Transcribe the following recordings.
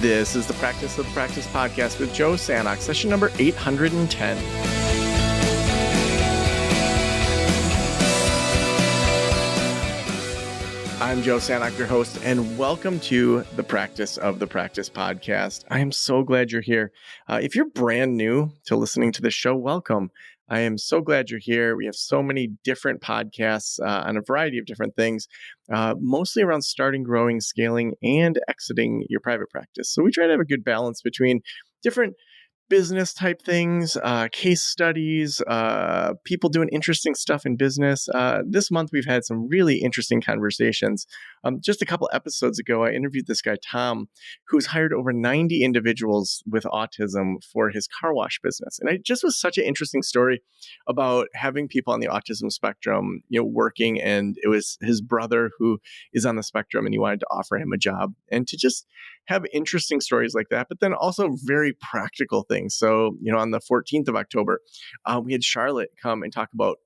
This is the Practice of the Practice podcast with Joe Sanok, session number 810. I'm Joe Sanok, your host, and welcome to the Practice of the Practice podcast. I am so glad you're here. If you're brand new to listening to the show, welcome. I am so glad you're here. We have so many different podcasts on a variety of different things, mostly around starting, growing, scaling, and exiting your private practice. So we try to have a good balance between different business type things, case studies, people doing interesting stuff in business. This month, we've had some really interesting conversations. Just a couple episodes ago, I interviewed this guy, Tom, who's hired over 90 individuals with autism for his car wash business. And it just was such an interesting story about having people on the autism spectrum, working. And it was his brother who is on the spectrum, and he wanted to offer him a job. And to just have interesting stories like that, but then also very practical things. So, on the 14th of October, we had Charlotte come and talk about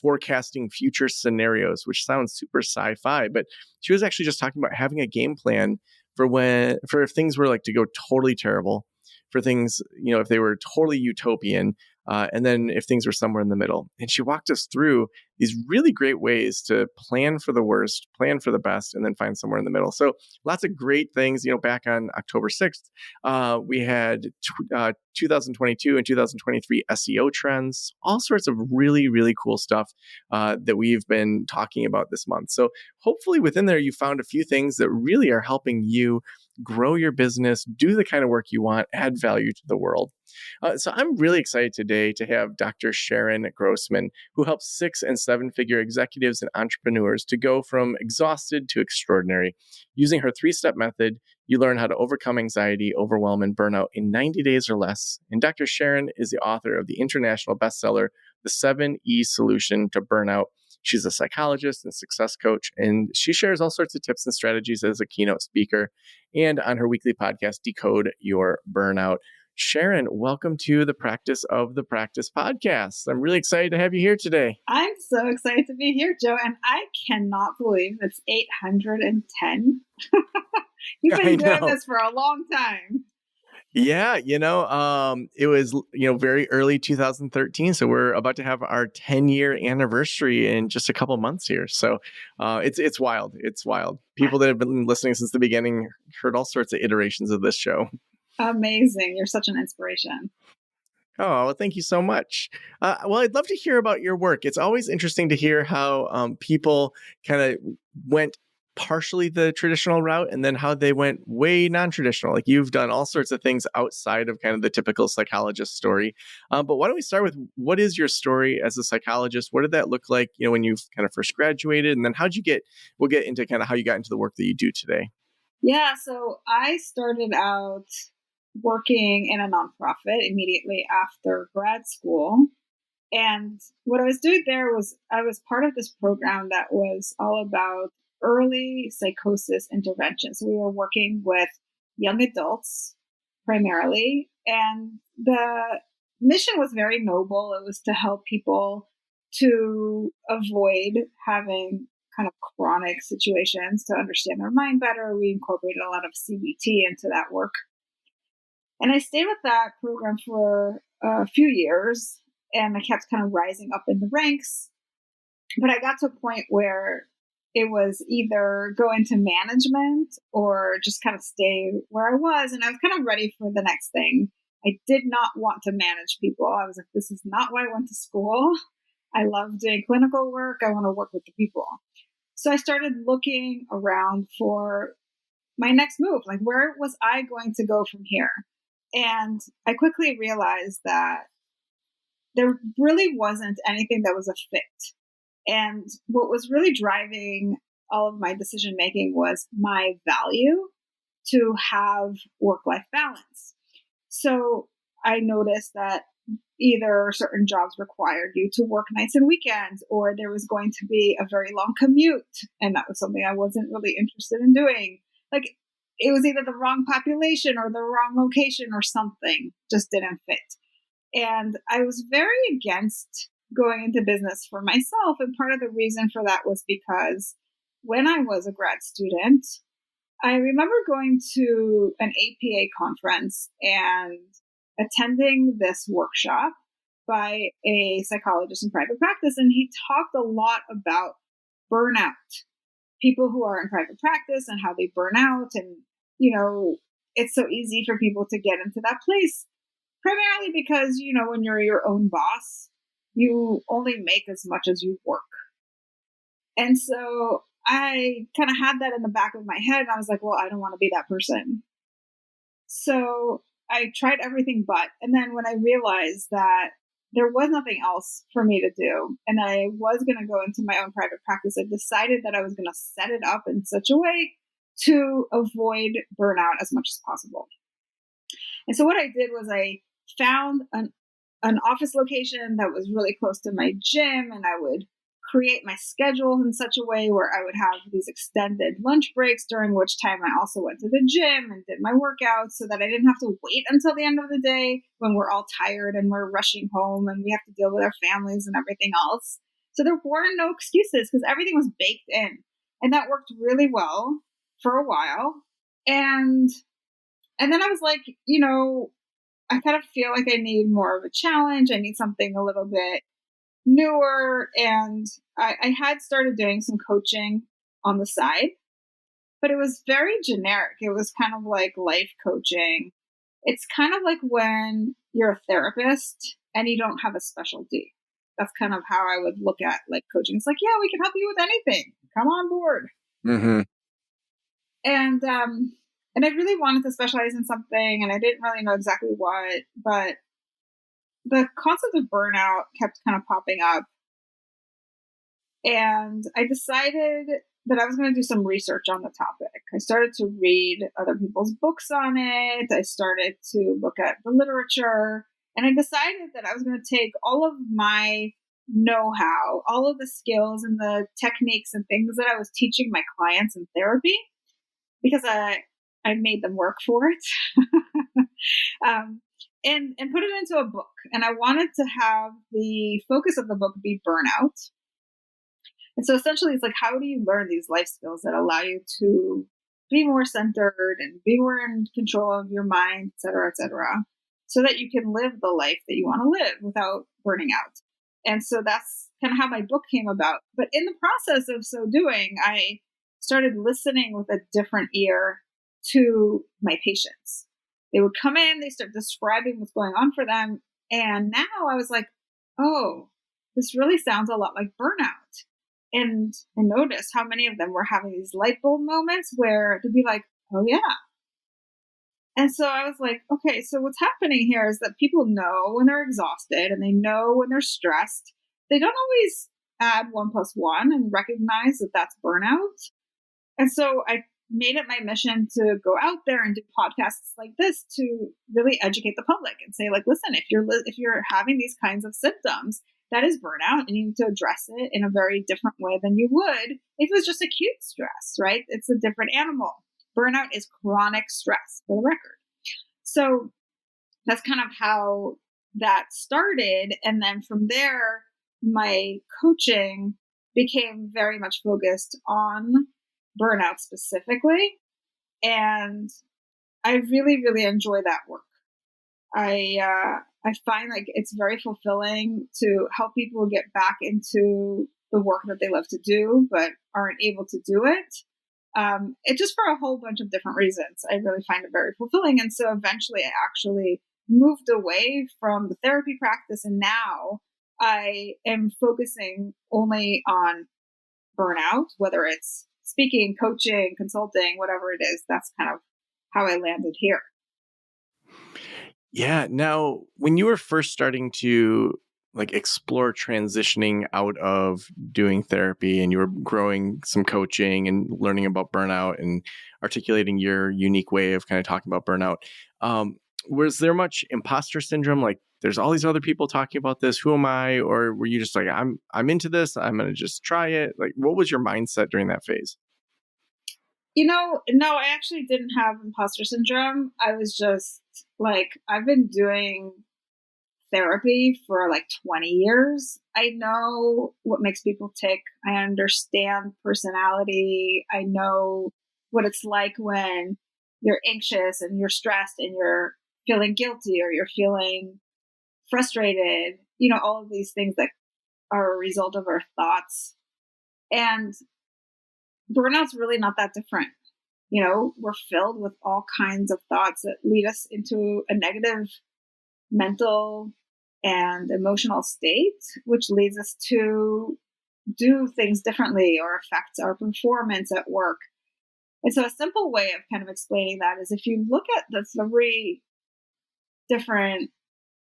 forecasting future scenarios, which sounds super sci-fi, but she was actually just talking about having a game plan for if things were like to go totally terrible, for things, if they were totally utopian, and then if things were somewhere in the middle. And she walked us through these really great ways to plan for the worst, plan for the best, and then find somewhere in the middle. So lots of great things. Back on October 6th, we had 2022 and 2023 SEO trends, all sorts of really, really cool stuff that we've been talking about this month. So hopefully within there, you found a few things that really are helping you grow your business, do the kind of work you want, add value to the world. So I'm really excited today to have Dr. Sharon Grossman, who helps 6- and 7-figure executives and entrepreneurs to go from exhausted to extraordinary. Using her 3-step method, you learn how to overcome anxiety, overwhelm, and burnout in 90 days or less. And Dr. Sharon is the author of the international bestseller, The 7E Solution to Burnout. She's a psychologist and success coach, and she shares all sorts of tips and strategies as a keynote speaker and on her weekly podcast, Decode Your Burnout. Sharon, welcome to the Practice of the Practice podcast. I'm really excited to have you here today. I'm so excited to be here, Joe, and I cannot believe it's 810. You've been doing this for a long time. Yeah, it was, very early 2013. So we're about to have our 10-year anniversary in just a couple months here. So it's wild. It's wild. People that have been listening since the beginning heard all sorts of iterations of this show. Amazing. You're such an inspiration. Oh, well, thank you so much. Well, I'd love to hear about your work. It's always interesting to hear how people kind of went partially the traditional route and then how they went way non-traditional. Like you've done all sorts of things outside of kind of the typical psychologist story. But why don't we start with what is your story as a psychologist? What did that look like, when you kind of first graduated? And then we'll get into kind of how you got into the work that you do today. Yeah. So I started out working in a nonprofit immediately after grad school. And what I was doing there was I was part of this program that was all about early psychosis intervention. So we were working with young adults primarily, and the mission was very noble. It was to help people to avoid having kind of chronic situations, to understand their mind better. We incorporated a lot of CBT into that work. And I stayed with that program for a few years, and I kept kind of rising up in the ranks. But I got to a point where it was either go into management or just kind of stay where I was. And I was kind of ready for the next thing. I did not want to manage people. I was like, this is not why I went to school. I love doing clinical work. I want to work with the people. So I started looking around for my next move. Like, where was I going to go from here? And I quickly realized that there really wasn't anything that was a fit. And what was really driving all of my decision making was my value to have work-life balance. So I noticed that either certain jobs required you to work nights and weekends, or there was going to be a very long commute. And that was something I wasn't really interested in doing. Like, it was either the wrong population or the wrong location or something just didn't fit. And I was very against going into business for myself. And part of the reason for that was because when I was a grad student, I remember going to an APA conference and attending this workshop by a psychologist in private practice. And he talked a lot about burnout, people who are in private practice and how they burn out. And, it's so easy for people to get into that place, primarily because, when you're your own boss, you only make as much as you work. And so I kind of had that in the back of my head. And I was like, well, I don't want to be that person. So I tried everything but. And then when I realized that there was nothing else for me to do and I was going to go into my own private practice, I decided that I was going to set it up in such a way to avoid burnout as much as possible. And so what I did was I found an office location that was really close to my gym, and I would create my schedule in such a way where I would have these extended lunch breaks, during which time I also went to the gym and did my workouts, so that I didn't have to wait until the end of the day when we're all tired and we're rushing home and we have to deal with our families and everything else. So there were no excuses because everything was baked in. And that worked really well for a while. And then I was like, I kind of feel like I need more of a challenge. I need something a little bit newer. And I had started doing some coaching on the side, but it was very generic. It was kind of like life coaching. It's kind of like when you're a therapist and you don't have a specialty. That's kind of how I would look at like coaching. It's like, yeah, we can help you with anything. Come on board. Mm-hmm. And I really wanted to specialize in something, and I didn't really know exactly what, but the concept of burnout kept kind of popping up. And I decided that I was going to do some research on the topic. I started to read other people's books on it. I started to look at the literature, and I decided that I was going to take all of my know-how, all of the skills and the techniques and things that I was teaching my clients in therapy, because I made them work for it, and put it into a book. And I wanted to have the focus of the book be burnout. And so essentially it's like, how do you learn these life skills that allow you to be more centered and be more in control of your mind, et cetera, so that you can live the life that you want to live without burning out. And so that's kind of how my book came about. But in the process of so doing, I started listening with a different ear to my patients. They would come in, they start describing what's going on for them. And now I was like, oh, this really sounds a lot like burnout. And I noticed how many of them were having these light bulb moments where they'd be like, oh yeah. And so I was like, okay, so what's happening here is that people know when they're exhausted and they know when they're stressed. They don't always add 1+1 and recognize that that's burnout. And so I made it my mission to go out there and do podcasts like this to really educate the public and say, like, listen, if you're having these kinds of symptoms, that is burnout, and you need to address it in a very different way than you would if it was just acute stress, right? It's a different animal. Burnout is chronic stress, for the record. So that's kind of how that started. And then from there, my coaching became very much focused on burnout specifically. And I really, really enjoy that work. I find like it's very fulfilling to help people get back into the work that they love to do, but aren't able to do it. It just for a whole bunch of different reasons. I really find it very fulfilling. And so eventually I actually moved away from the therapy practice. And now I am focusing only on burnout, whether it's speaking, coaching, consulting, whatever it is. That's kind of how I landed here. Yeah. Now, when you were first starting to like explore transitioning out of doing therapy and you were growing some coaching and learning about burnout and articulating your unique way of kind of talking about burnout, was there much imposter syndrome? Like there's all these other people talking about this. Who am I? Or were you just like, I'm into this. I'm going to just try it. Like, what was your mindset during that phase? No, I actually didn't have imposter syndrome. I was just like, I've been doing therapy for like 20 years. I know what makes people tick. I understand personality. I know what it's like when you're anxious and you're stressed and you're feeling guilty or you're feeling frustrated, all of these things that are a result of our thoughts. And burnout's really not that different. We're filled with all kinds of thoughts that lead us into a negative mental and emotional state, which leads us to do things differently or affects our performance at work. And so a simple way of kind of explaining that is if you look at the three different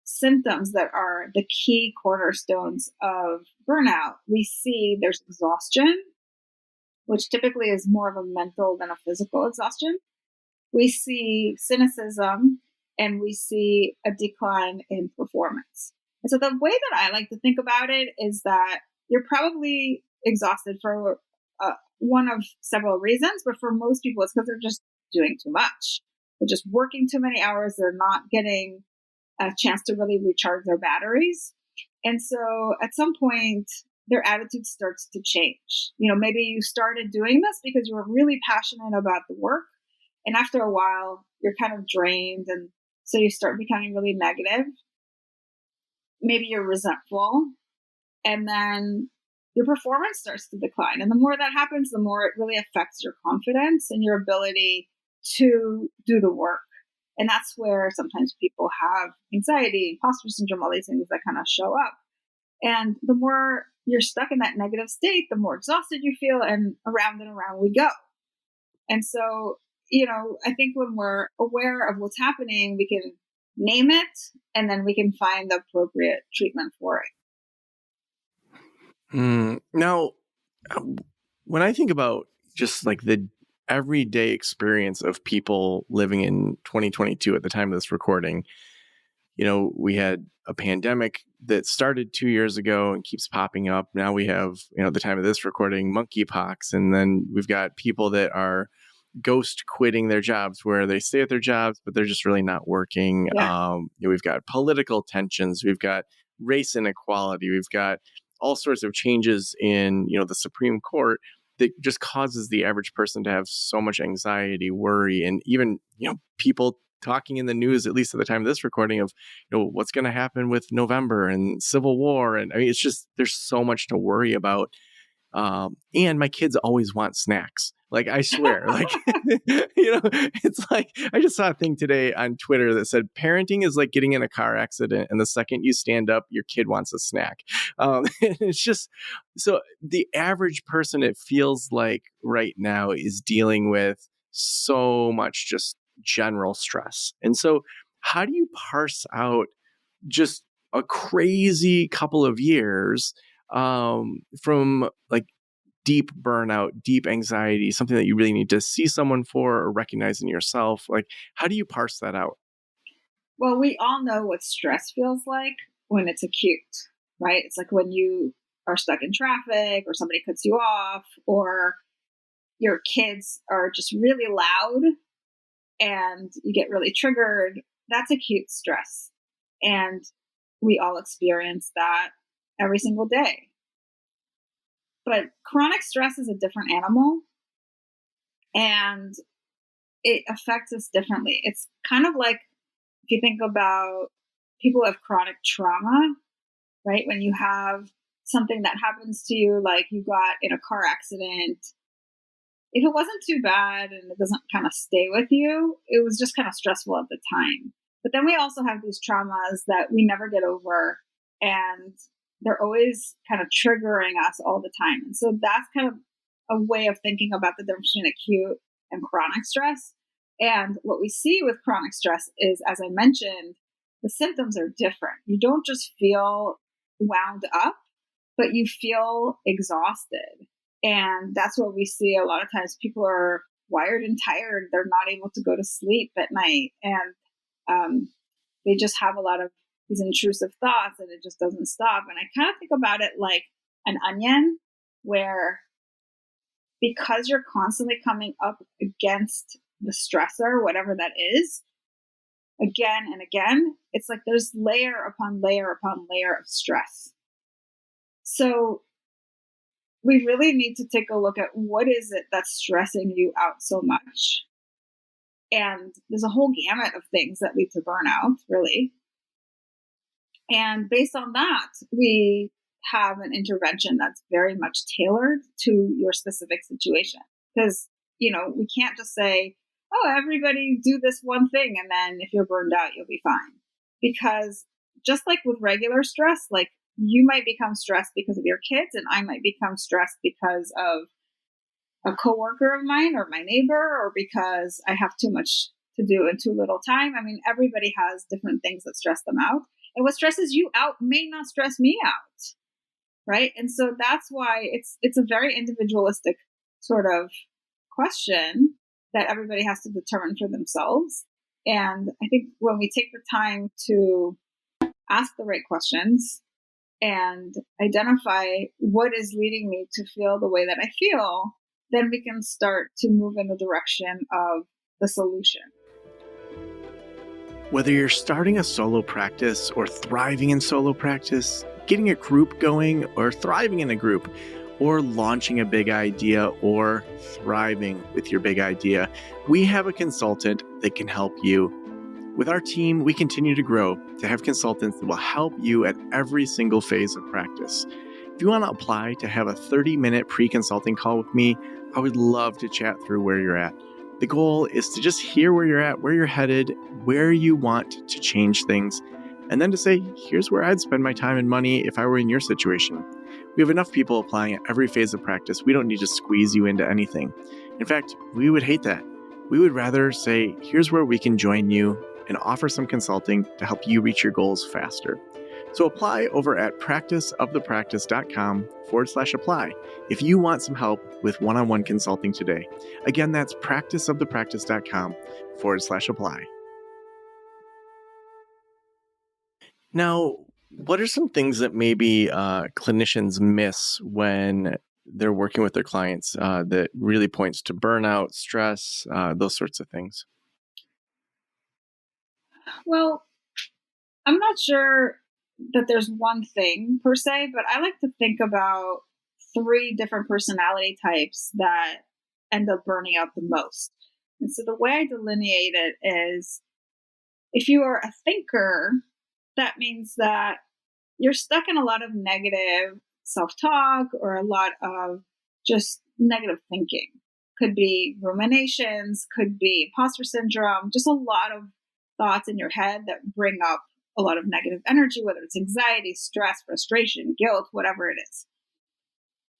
symptoms that are the key cornerstones of burnout, we see there's exhaustion, which typically is more of a mental than a physical exhaustion. We see cynicism, and we see a decline in performance. And so the way that I like to think about it is that you're probably exhausted for one of several reasons, but for most people, it's because they're just doing too much. They're just working too many hours. They're not getting a chance to really recharge their batteries. And so at some point, their attitude starts to change. Maybe you started doing this because you were really passionate about the work. And after a while, you're kind of drained. And so you start becoming really negative. Maybe you're resentful. And then your performance starts to decline. And the more that happens, the more it really affects your confidence and your ability to do the work. And that's where sometimes people have anxiety, imposter syndrome, all these things that kind of show up. And the more you're stuck in that negative state, the more exhausted you feel, and around we go. And so, I think when we're aware of what's happening, we can name it, and then we can find the appropriate treatment for it. Now, when I think about just like the everyday experience of people living in 2022 at the time of this recording, we had a pandemic that started 2 years ago and keeps popping up. Now we have, at the time of this recording, monkeypox. And then we've got people that are ghost quitting their jobs, where they stay at their jobs, but they're just really not working. Yeah. We've got political tensions. We've got race inequality. We've got all sorts of changes in, the Supreme Court that just causes the average person to have so much anxiety, worry, and even, people talking in the news, at least at the time of this recording, of, what's going to happen with November and Civil War. And I mean, it's just, there's so much to worry about. And my kids always want snacks. Like, I swear, like, it's like, I just saw a thing today on Twitter that said parenting is like getting in a car accident, and the second you stand up, your kid wants a snack. It's just, so the average person, it feels like right now, is dealing with so much just general stress. And so how do you parse out just a crazy couple of years from like deep burnout, deep anxiety, something that you really need to see someone for or recognize in yourself? Like, how do you parse that out? Well, we all know what stress feels like when it's acute, right? It's like when you are stuck in traffic, or somebody cuts you off, or your kids are just really loud and you get really triggered. That's acute stress. And we all experience that every single day. But chronic stress is a different animal, and it affects us differently. It's kind of like, if you think about people who have chronic trauma, right? When you have something that happens to you, like you got in a car accident, if it wasn't too bad and it doesn't kind of stay with you, it was just kind of stressful at the time. But then we also have these traumas that we never get over, and they're always kind of triggering us all the time. And so that's kind of a way of thinking about the difference between acute and chronic stress. And what we see with chronic stress is, as I mentioned, the symptoms are different. You don't just feel wound up, but you feel exhausted. And that's what we see a lot of times. People are wired and tired. They're not able to go to sleep at night. And they just have a lot of these intrusive thoughts, and it just doesn't stop. And I kind of think about it like an onion, where because you're constantly coming up against the stressor, whatever that is, again and again, it's like there's layer upon layer upon layer of stress. So we really need to take a look at what is it that's stressing you out so much. And there's a whole gamut of things that lead to burnout, really. And based on that, we have an intervention that's very much tailored to your specific situation. Because, we can't just say, oh, everybody do this one thing, and then if you're burned out, you'll be fine. Because just like with regular stress, like you might become stressed because of your kids, and I might become stressed because of a coworker of mine or my neighbor, or because I have too much to do in too little time. I mean, everybody has different things that stress them out. And what stresses you out may not stress me out. Right. And so that's why it's a very individualistic sort of question that everybody has to determine for themselves. And I think when we take the time to ask the right questions and identify what is leading me to feel the way that I feel, then we can start to move in the direction of the solution. Whether you're starting a solo practice or thriving in solo practice, getting a group going or thriving in a group, or launching a big idea or thriving with your big idea, we have a consultant that can help you. With our team, we continue to grow to have consultants that will help you at every single phase of practice. If you want to apply to have a 30-minute pre-consulting call with me, I would love to chat through where you're at. The goal is to just hear where you're at, where you're headed, where you want to change things, and then to say, here's where I'd spend my time and money if I were in your situation. We have enough people applying at every phase of practice. We don't need to squeeze you into anything. In fact, we would hate that. We would rather say, here's where we can join you and offer some consulting to help you reach your goals faster. So apply over at practiceofthepractice.com/apply if you want some help with one-on-one consulting today. Again, that's practiceofthepractice.com/apply. Now, what are some things that maybe clinicians miss when they're working with their clients that really points to burnout, stress, those sorts of things? Well, I'm not sure that there's one thing per se, but I like to think about 3 different personality types that end up burning out the most. And so the way I delineate it is, if you are a thinker, that means that you're stuck in a lot of negative self-talk or a lot of just negative thinking. Could be ruminations, could be imposter syndrome, just a lot of thoughts in your head that bring up a lot of negative energy, whether it's anxiety, stress, frustration, guilt, whatever it is.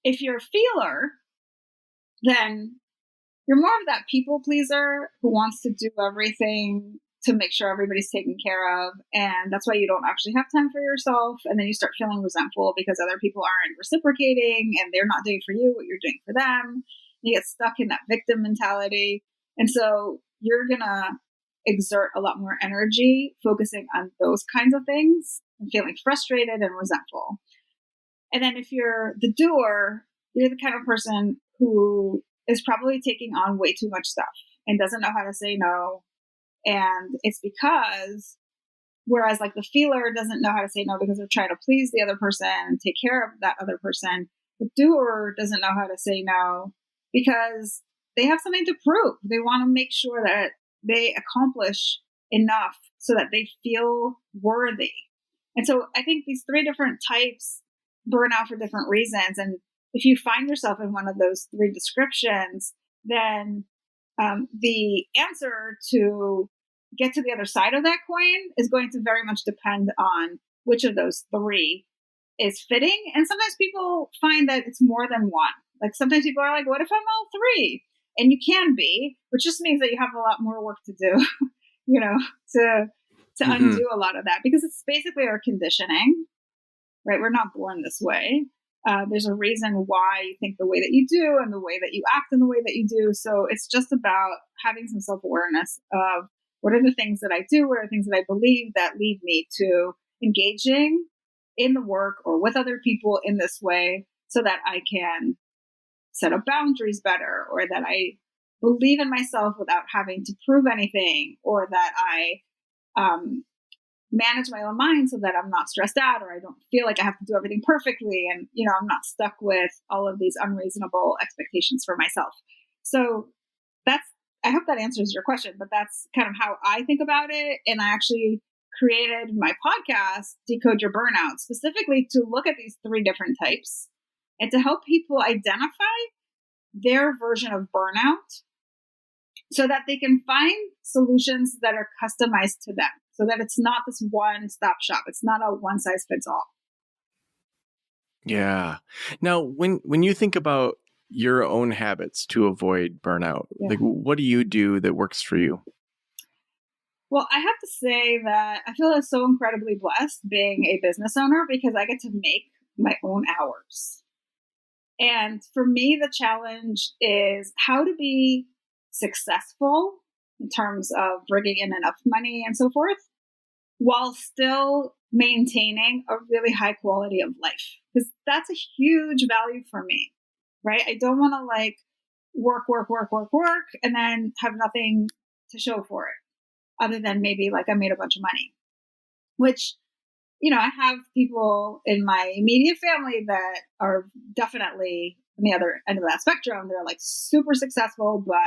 If you're a feeler, then you're more of that people pleaser who wants to do everything to make sure everybody's taken care of. And that's why you don't actually have time for yourself. And then you start feeling resentful because other people aren't reciprocating and they're not doing for you what you're doing for them. You get stuck in that victim mentality. And so you're going to exert a lot more energy focusing on those kinds of things and feeling frustrated and resentful. And then if you're the doer, you're the kind of person who is probably taking on way too much stuff and doesn't know how to say no. And it's because, whereas like the feeler doesn't know how to say no because they're trying to please the other person and take care of that other person, the doer doesn't know how to say no because they have something to prove. They want to make sure that they accomplish enough so that they feel worthy. And so I think these 3 different types burn out for different reasons. And if you find yourself in one of those 3 descriptions, then the answer to get to the other side of that coin is going to very much depend on which of those 3 is fitting. And sometimes people find that it's more than one. Like sometimes people are like, what if I'm all 3? And you can be, which just means that you have a lot more work to do, to undo a lot of that, because it's basically our conditioning, right? We're not born this way. There's a reason why you think the way that you do and the way that you act in the way that you do. So it's just about having some self-awareness of what are the things that I do, what are the things that I believe that lead me to engaging in the work or with other people in this way so that I can set up boundaries better, or that I believe in myself without having to prove anything, or that I manage my own mind so that I'm not stressed out, or I don't feel like I have to do everything perfectly. And, I'm not stuck with all of these unreasonable expectations for myself. So I hope that answers your question, but that's kind of how I think about it. And I actually created my podcast, Decode Your Burnout, specifically to look at these 3 different types and to help people identify their version of burnout so that they can find solutions that are customized to them, so that it's not this one-stop shop. It's not a one-size-fits-all. Yeah. Now, when you think about your own habits to avoid burnout, like what do you do that works for you? Well, I have to say that I feel so incredibly blessed being a business owner because I get to make my own hours. And for me, the challenge is how to be successful in terms of bringing in enough money and so forth, while still maintaining a really high quality of life. Because that's a huge value for me, right? I don't want to like work, and then have nothing to show for it other than maybe like I made a bunch of money, which, I have people in my immediate family that are definitely on the other end of that spectrum. They're like super successful, but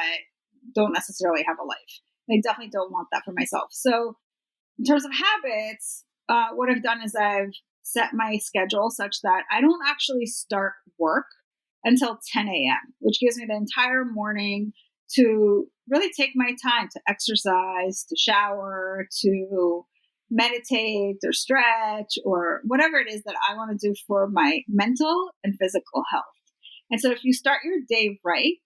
don't necessarily have a life. I definitely don't want that for myself. So in terms of habits, what I've done is I've set my schedule such that I don't actually start work until 10 a.m., which gives me the entire morning to really take my time to exercise, to shower, to meditate or stretch or whatever it is that I want to do for my mental and physical health. And so if you start your day right,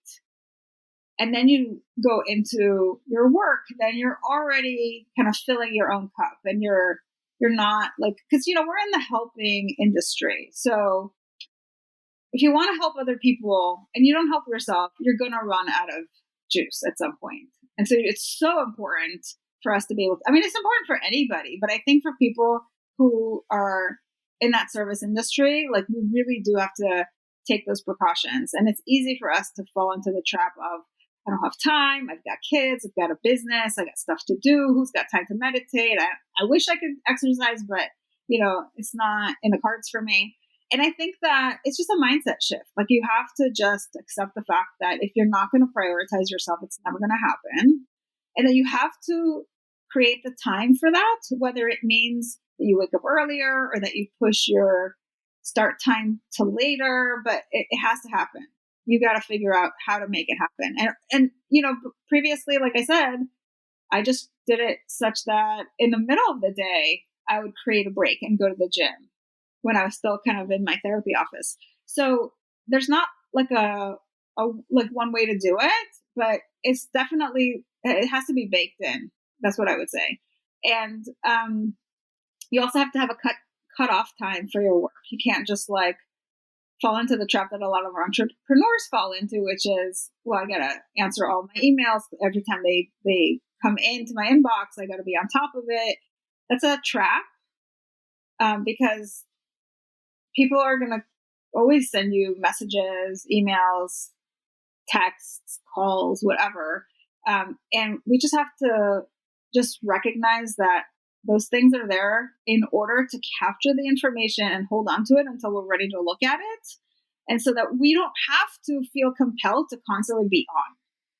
and then you go into your work, then you're already kind of filling your own cup, and you're not like, because we're in the helping industry. So if you want to help other people and you don't help yourself, you're going to run out of juice at some point. And so it's so important for us to be able to, it's important for anybody, but I think for people who are in that service industry, like we really do have to take those precautions. And it's easy for us to fall into the trap of, I don't have time. I've got kids. I've got a business. I got stuff to do. Who's got time to meditate? I wish I could exercise, but it's not in the cards for me. And I think that it's just a mindset shift. Like you have to just accept the fact that if you're not going to prioritize yourself, it's never going to happen. And then you have to create the time for that, whether it means that you wake up earlier or that you push your start time to later, but it has to happen. You got to figure out how to make it happen. And previously, like I said, I just did it such that in the middle of the day, I would create a break and go to the gym when I was still kind of in my therapy office. So there's not like a like one way to do it, but it's definitely, it has to be baked in. That's what I would say. And you also have to have a cut off time for your work. You can't just like fall into the trap that a lot of our entrepreneurs fall into, which is, well, I got to answer all my emails every time they come into my inbox. I got to be on top of it. That's a trap because people are going to always send you messages, emails, texts, calls, whatever. And we just have to just recognize that those things are there in order to capture the information and hold on to it until we're ready to look at it. And so that we don't have to feel compelled to constantly be on.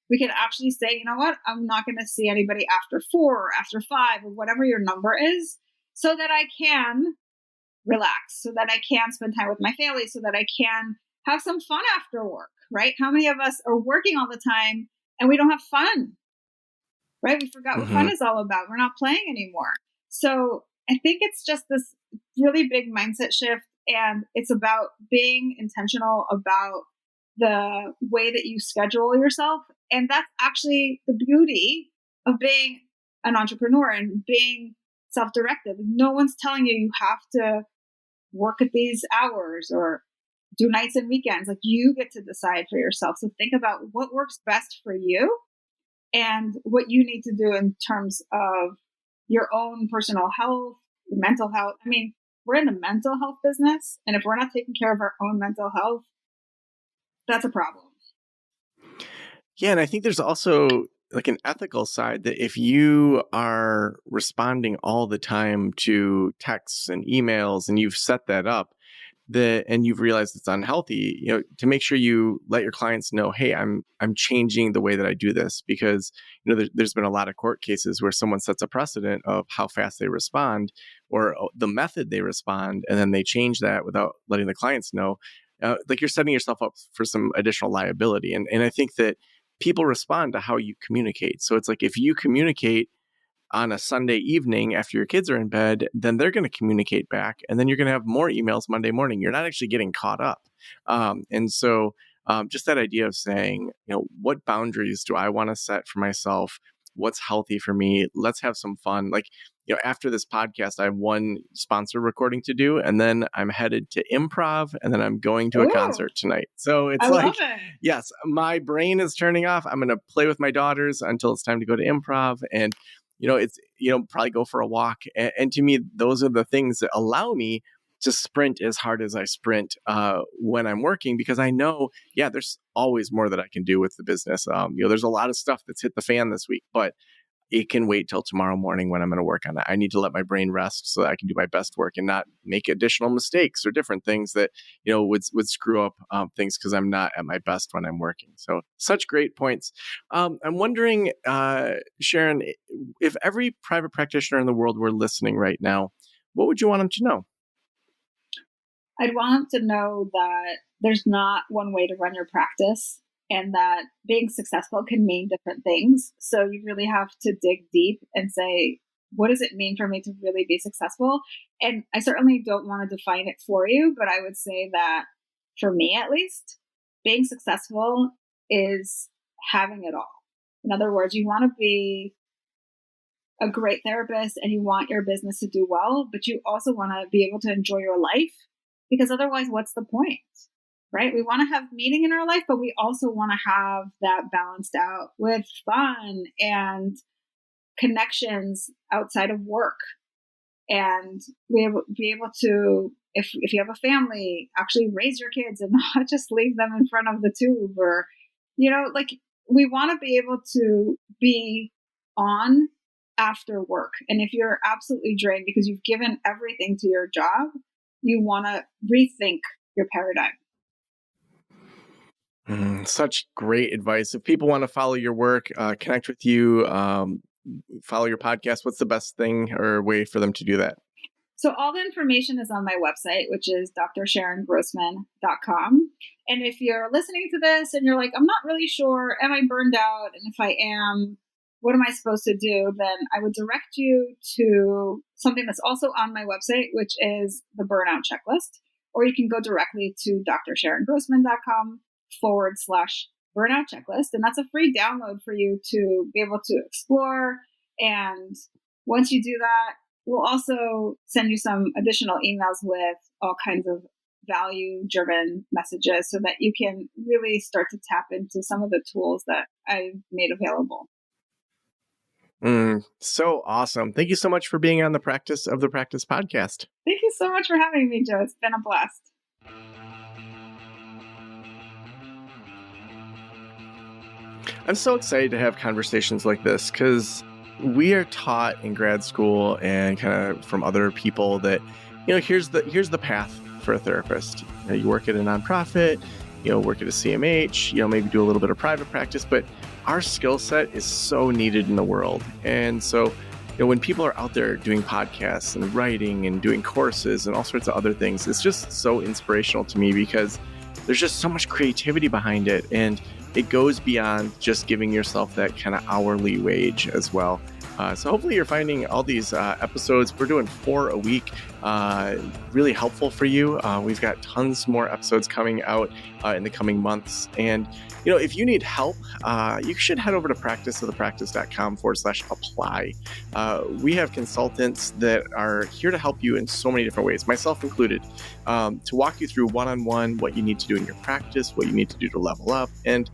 We can actually say, you know what, I'm not going to see anybody after 4 or after 5 or whatever your number is, so that I can relax, so that I can spend time with my family, so that I can have some fun after work, right? How many of us are working all the time and we don't have fun, right? We forgot what fun is all about. We're not playing anymore. So I think it's just this really big mindset shift, and it's about being intentional about the way that you schedule yourself. And that's actually the beauty of being an entrepreneur and being self-directed. No one's telling you have to work at these hours or do nights and weekends. Like you get to decide for yourself. So think about what works best for you and what you need to do in terms of your own personal health, your mental health. We're in the mental health business, and if we're not taking care of our own mental health, that's a problem. Yeah, and I think there's also like an ethical side that if you are responding all the time to texts and emails and you've set that up, and you've realized it's unhealthy, to make sure you let your clients know, hey, I'm changing the way that I do this, because there's been a lot of court cases where someone sets a precedent of how fast they respond or the method they respond, and then they change that without letting the clients know. Like you're setting yourself up for some additional liability, and I think that people respond to how you communicate. So it's like if you communicate on a Sunday evening after your kids are in bed, then they're going to communicate back. And then you're going to have more emails Monday morning. You're not actually getting caught up. And so just that idea of saying, what boundaries do I want to set for myself? What's healthy for me? Let's have some fun. Like, after this podcast, I have one sponsor recording to do, and then I'm headed to improv, and then I'm going to a concert tonight. So it's I love it. Yes, my brain is turning off. I'm going to play with my daughters until it's time to go to improv. And it's, probably go for a walk. And to me, those are the things that allow me to sprint as hard as I sprint when I'm working, because I know, there's always more that I can do with the business. There's a lot of stuff that's hit the fan this week, but it can wait till tomorrow morning when I'm going to work on it. I need to let my brain rest so that I can do my best work and not make additional mistakes or different things that, would screw up things, because I'm not at my best when I'm working. So such great points. I'm wondering, Sharon, if every private practitioner in the world were listening right now, what would you want them to know? I'd want them to know that there's not one way to run your practice, and that being successful can mean different things. So you really have to dig deep and say, what does it mean for me to really be successful? And I certainly don't want to define it for you, but I would say that for me, at least, being successful is having it all. In other words, you want to be a great therapist and you want your business to do well, but you also want to be able to enjoy your life, because otherwise, what's the point? Right? We want to have meaning in our life, but we also want to have that balanced out with fun and connections outside of work. And be able to, if you have a family, actually raise your kids and not just leave them in front of the tube, or, we want to be able to be on after work. And if you're absolutely drained because you've given everything to your job, you want to rethink your paradigm. Such great advice. If people want to follow your work, connect with you, follow your podcast, what's the best thing or way for them to do that? So all the information is on my website, which is drsharongrossman.com. And if you're listening to this and you're like, I'm not really sure, am I burned out? And if I am, what am I supposed to do? Then I would direct you to something that's also on my website, which is the Burnout Checklist. Or you can go directly to drsharongrossman.com/burnout checklist. And that's a free download for you to be able to explore. And once you do that, we'll also send you some additional emails with all kinds of value-driven messages so that you can really start to tap into some of the tools that I've made available. So awesome. Thank you so much for being on the Practice of the Practice podcast. Thank you so much for having me, Joe. It's been a blast. I'm so excited to have conversations like this, because we are taught in grad school and kind of from other people that, here's the path for a therapist. You work at a nonprofit, work at a CMH, maybe do a little bit of private practice, but our skill set is so needed in the world. And so, when people are out there doing podcasts and writing and doing courses and all sorts of other things, it's just so inspirational to me, because there's just so much creativity behind it. And it goes beyond just giving yourself that kind of hourly wage as well. So hopefully you're finding all these episodes, we're doing 4 a week, really helpful for you. We've got tons more episodes coming out in the coming months. And, if you need help, you should head over to practiceofthepractice.com/apply. We have consultants that are here to help you in so many different ways, myself included, to walk you through one-on-one what you need to do in your practice, what you need to do to level up. And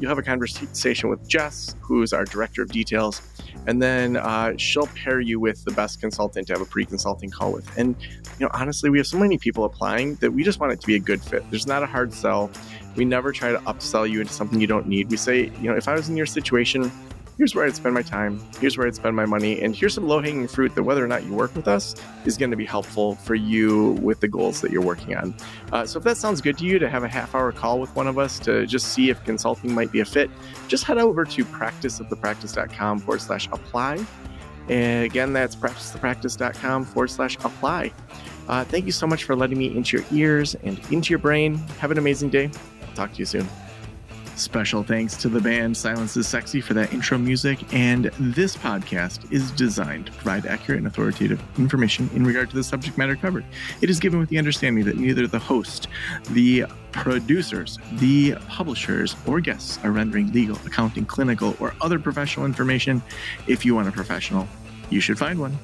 you'll have a conversation with Jess, who's our director of details. And then she'll pair you with the best consultant to have a pre-consulting call with. And, honestly, we have so many people applying that we just want it to be a good fit. There's not a hard sell. We never try to upsell you into something you don't need. We say, if I was in your situation, here's where I'd spend my time, here's where I'd spend my money, and here's some low-hanging fruit that whether or not you work with us is going to be helpful for you with the goals that you're working on. So if that sounds good to you, to have a half-hour call with one of us to just see if consulting might be a fit, just head over to practiceofthepractice.com/apply. And again, that's practiceofthepractice.com/apply. Thank you so much for letting me into your ears and into your brain. Have an amazing day. I'll talk to you soon. Special thanks to the band Silence is Sexy for that intro music, and this podcast is designed to provide accurate and authoritative information in regard to the subject matter covered. It is given with the understanding that neither the host, the producers, the publishers, or guests are rendering legal, accounting, clinical, or other professional information. If you want a professional, you should find one.